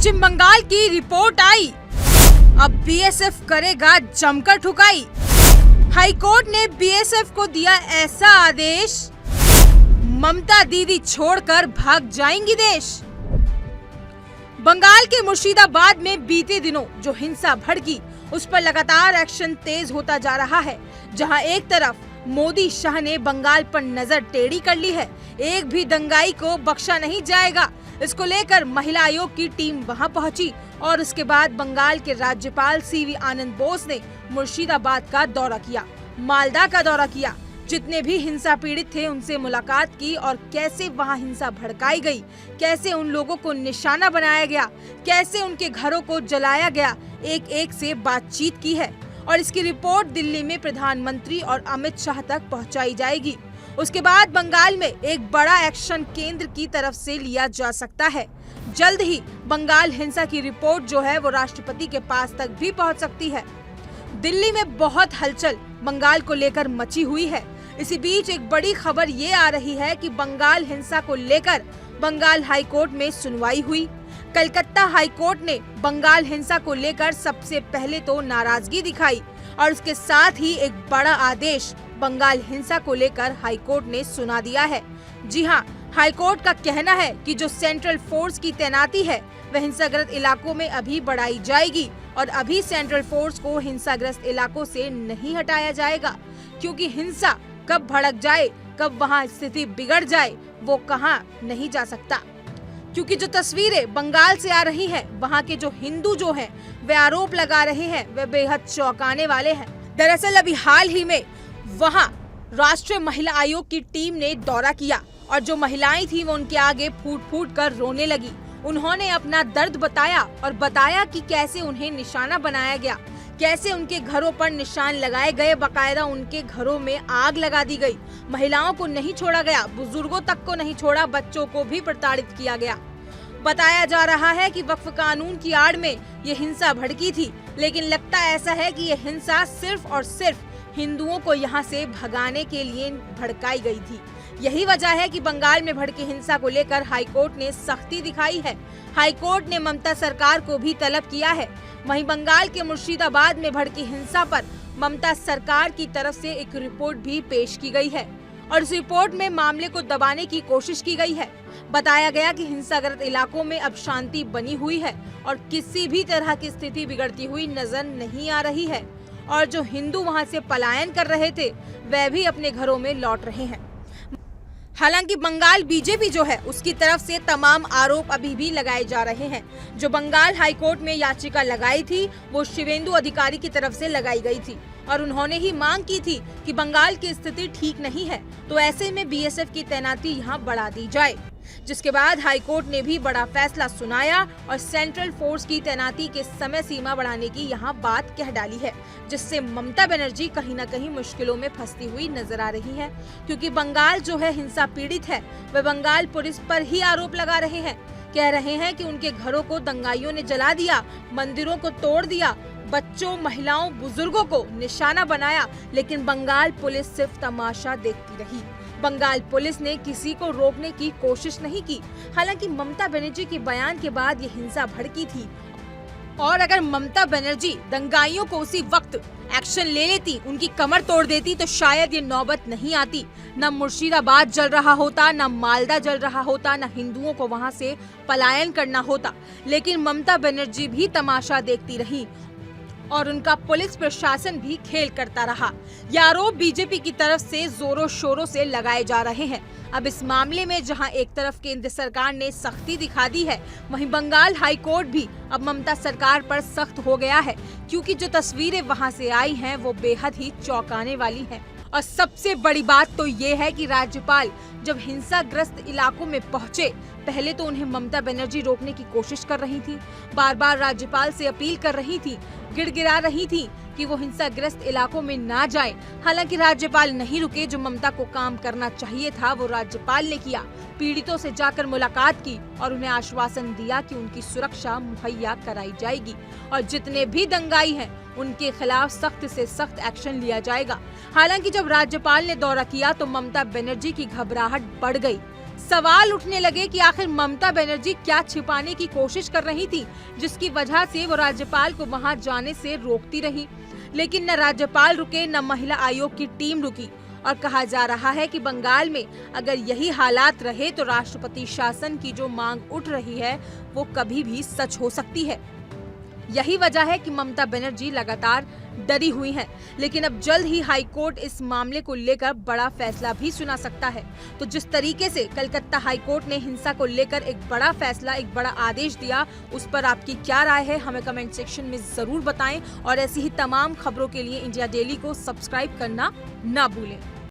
पश्चिम बंगाल की रिपोर्ट आई, अब बीएसएफ करेगा जमकर ठुकाई। हाईकोर्ट ने बीएसएफ को दिया ऐसा आदेश, ममता दीदी छोड़कर भाग जाएंगी देश। बंगाल के मुर्शिदाबाद में बीते दिनों जो हिंसा भड़की, उस पर लगातार एक्शन तेज होता जा रहा है। जहां एक तरफ मोदी शाह ने बंगाल पर नजर टेढ़ी कर ली है, एक भी दंगाई को बख्शा नहीं जाएगा। इसको लेकर महिला आयोग की टीम वहां पहुंची और उसके बाद बंगाल के राज्यपाल सीवी आनंद बोस ने मुर्शिदाबाद का दौरा किया, मालदा का दौरा किया, जितने भी हिंसा पीड़ित थे उनसे मुलाकात की और कैसे वहां हिंसा भड़काई गई, कैसे उन लोगों को निशाना बनाया गया, कैसे उनके घरों को जलाया गया, एक एक से बातचीत की है। और इसकी रिपोर्ट दिल्ली में प्रधानमंत्री और अमित शाह तक पहुंचाई जाएगी। उसके बाद बंगाल में एक बड़ा एक्शन केंद्र की तरफ से लिया जा सकता है। जल्द ही बंगाल हिंसा की रिपोर्ट जो है वो राष्ट्रपति के पास तक भी पहुंच सकती है। दिल्ली में बहुत हलचल बंगाल को लेकर मची हुई है। इसी बीच एक बड़ी खबर ये आ रही है कि बंगाल हिंसा को लेकर बंगाल हाईकोर्ट में सुनवाई हुई। कलकत्ता हाईकोर्ट ने बंगाल हिंसा को लेकर सबसे पहले तो नाराजगी दिखाई और उसके साथ ही एक बड़ा आदेश बंगाल हिंसा को लेकर हाईकोर्ट ने सुना दिया है। जी हां, हाईकोर्ट का कहना है कि जो सेंट्रल फोर्स की तैनाती है वह हिंसाग्रस्त इलाकों में अभी बढ़ाई जाएगी और अभी सेंट्रल फोर्स को हिंसाग्रस्त इलाकों से नहीं हटाया जाएगा, क्योंकि हिंसा कब भड़क जाए, कब वहां स्थिति बिगड़ जाए, वो कहां नहीं जा सकता। क्योंकि जो तस्वीरें बंगाल से आ रही हैं, वहां के जो हिंदू जो हैं, वे आरोप लगा रहे हैं, वे बेहद चौंकाने वाले हैं। दरअसल अभी हाल ही में वहां राष्ट्रीय महिला आयोग की टीम ने दौरा किया और जो महिलाएं थी वो उनके आगे फूट फूट कर रोने लगी। उन्होंने अपना दर्द बताया और बताया कि कैसे उन्हें निशाना बनाया गया, कैसे उनके घरों पर निशान लगाए गए, बकायदा उनके घरों में आग लगा दी गई। महिलाओं को नहीं छोड़ा गया, बुजुर्गों तक को नहीं छोड़ा, बच्चों को भी प्रताड़ित किया गया। बताया जा रहा है कि वक्फ कानून की आड़ में ये हिंसा भड़की थी, लेकिन लगता ऐसा है कि ये हिंसा सिर्फ और सिर्फ हिंदुओं को यहाँ से भगाने के लिए भड़काई गई थी। यही वजह है कि बंगाल में भड़की हिंसा को लेकर हाईकोर्ट ने सख्ती दिखाई है। हाईकोर्ट ने ममता सरकार को भी तलब किया है। वहीं बंगाल के मुर्शिदाबाद में भड़की हिंसा पर ममता सरकार की तरफ से एक रिपोर्ट भी पेश की गई है और इस रिपोर्ट में मामले को दबाने की कोशिश की गई है। बताया गया कि हिंसाग्रस्त इलाकों में अब शांति बनी हुई है और किसी भी तरह की स्थिति बिगड़ती हुई नजर नहीं आ रही है और जो हिंदू वहां से पलायन कर रहे थे वह भी अपने घरों में लौट रहे हैं। हालांकि बंगाल बीजेपी जो है उसकी तरफ से तमाम आरोप अभी भी लगाए जा रहे हैं। जो बंगाल हाईकोर्ट में याचिका लगाई थी वो शिवेंदु अधिकारी की तरफ से लगाई गई थी और उन्होंने ही मांग की थी कि बंगाल की स्थिति ठीक नहीं है, तो ऐसे में बीएसएफ की तैनाती यहां बढ़ा दी जाए। जिसके बाद हाईकोर्ट ने भी बड़ा फैसला सुनाया और सेंट्रल फोर्स की तैनाती के समय सीमा बढ़ाने की यहां बात कह डाली है, जिससे ममता बनर्जी कहीं न कहीं मुश्किलों में फंसती हुई नजर आ रही हैं, क्योंकि बंगाल जो है हिंसा पीड़ित है, वे बंगाल पुलिस पर ही आरोप लगा रहे हैं। कह रहे हैं कि उनके घरों को दंगाइयों ने जला दिया, मंदिरों को तोड़ दिया, बच्चों, महिलाओं, बुजुर्गों को निशाना बनाया, लेकिन बंगाल पुलिस सिर्फ तमाशा देखती रही। बंगाल पुलिस ने किसी को रोकने की कोशिश नहीं की। हालांकि ममता बनर्जी के बयान के बाद ये हिंसा भड़की थी और अगर ममता बनर्जी दंगाइयों को उसी वक्त एक्शन ले लेती, उनकी कमर तोड़ देती, तो शायद ये नौबत नहीं आती। न मुर्शिदाबाद जल रहा होता, न मालदा जल रहा होता, न हिंदुओं को वहां से पलायन करना होता। लेकिन ममता बनर्जी भी तमाशा देखती रही और उनका पुलिस प्रशासन भी खेल करता रहा। ये आरोप बीजेपी की तरफ से जोरों शोरों से लगाए जा रहे हैं। अब इस मामले में जहां एक तरफ केंद्र सरकार ने सख्ती दिखा दी है, वहीं बंगाल हाईकोर्ट भी अब ममता सरकार पर सख्त हो गया है, क्योंकि जो तस्वीरें वहां से आई हैं वो बेहद ही चौंकाने वाली हैं। और सबसे बड़ी बात तो ये है कि राज्यपाल जब हिंसाग्रस्त इलाकों में पहुंचे, पहले तो उन्हें ममता बनर्जी रोकने की कोशिश कर रही थी, बार बार राज्यपाल से अपील कर रही थी, गिड़गिड़ा रही थी कि वो हिंसाग्रस्त इलाकों में ना जाए। हालांकि राज्यपाल नहीं रुके। जो ममता को काम करना चाहिए था वो राज्यपाल ने किया। पीड़ितों से जाकर मुलाकात की और उन्हें आश्वासन दिया कि उनकी सुरक्षा मुहैया कराई जाएगी और जितने भी दंगाई हैं उनके खिलाफ सख्त से सख्त एक्शन लिया जाएगा। हालांकि जब राज्यपाल ने दौरा किया तो ममता बनर्जी की घबराहट बढ़ गई। सवाल उठने लगे कि आखिर ममता बनर्जी क्या छिपाने की कोशिश कर रही थी, जिसकी वजह से वो राज्यपाल को वहां जाने से रोकती रही। लेकिन न राज्यपाल रुके, न महिला आयोग की टीम रुकी और कहा जा रहा है कि बंगाल में अगर यही हालात रहे तो राष्ट्रपति शासन की जो मांग उठ रही है वो कभी भी सच हो सकती है। यही वजह है कि ममता बनर्जी लगातार डरी हुई हैं। लेकिन अब जल्द ही हाई कोर्ट इस मामले को लेकर बड़ा फैसला भी सुना सकता है। तो जिस तरीके से कलकत्ता हाई कोर्ट ने हिंसा को लेकर एक बड़ा फैसला, एक बड़ा आदेश दिया, उस पर आपकी क्या राय है हमें कमेंट सेक्शन में जरूर बताएं। और ऐसी ही तमाम खबरों के लिए इंडिया डेली को सब्सक्राइब करना ना भूलें।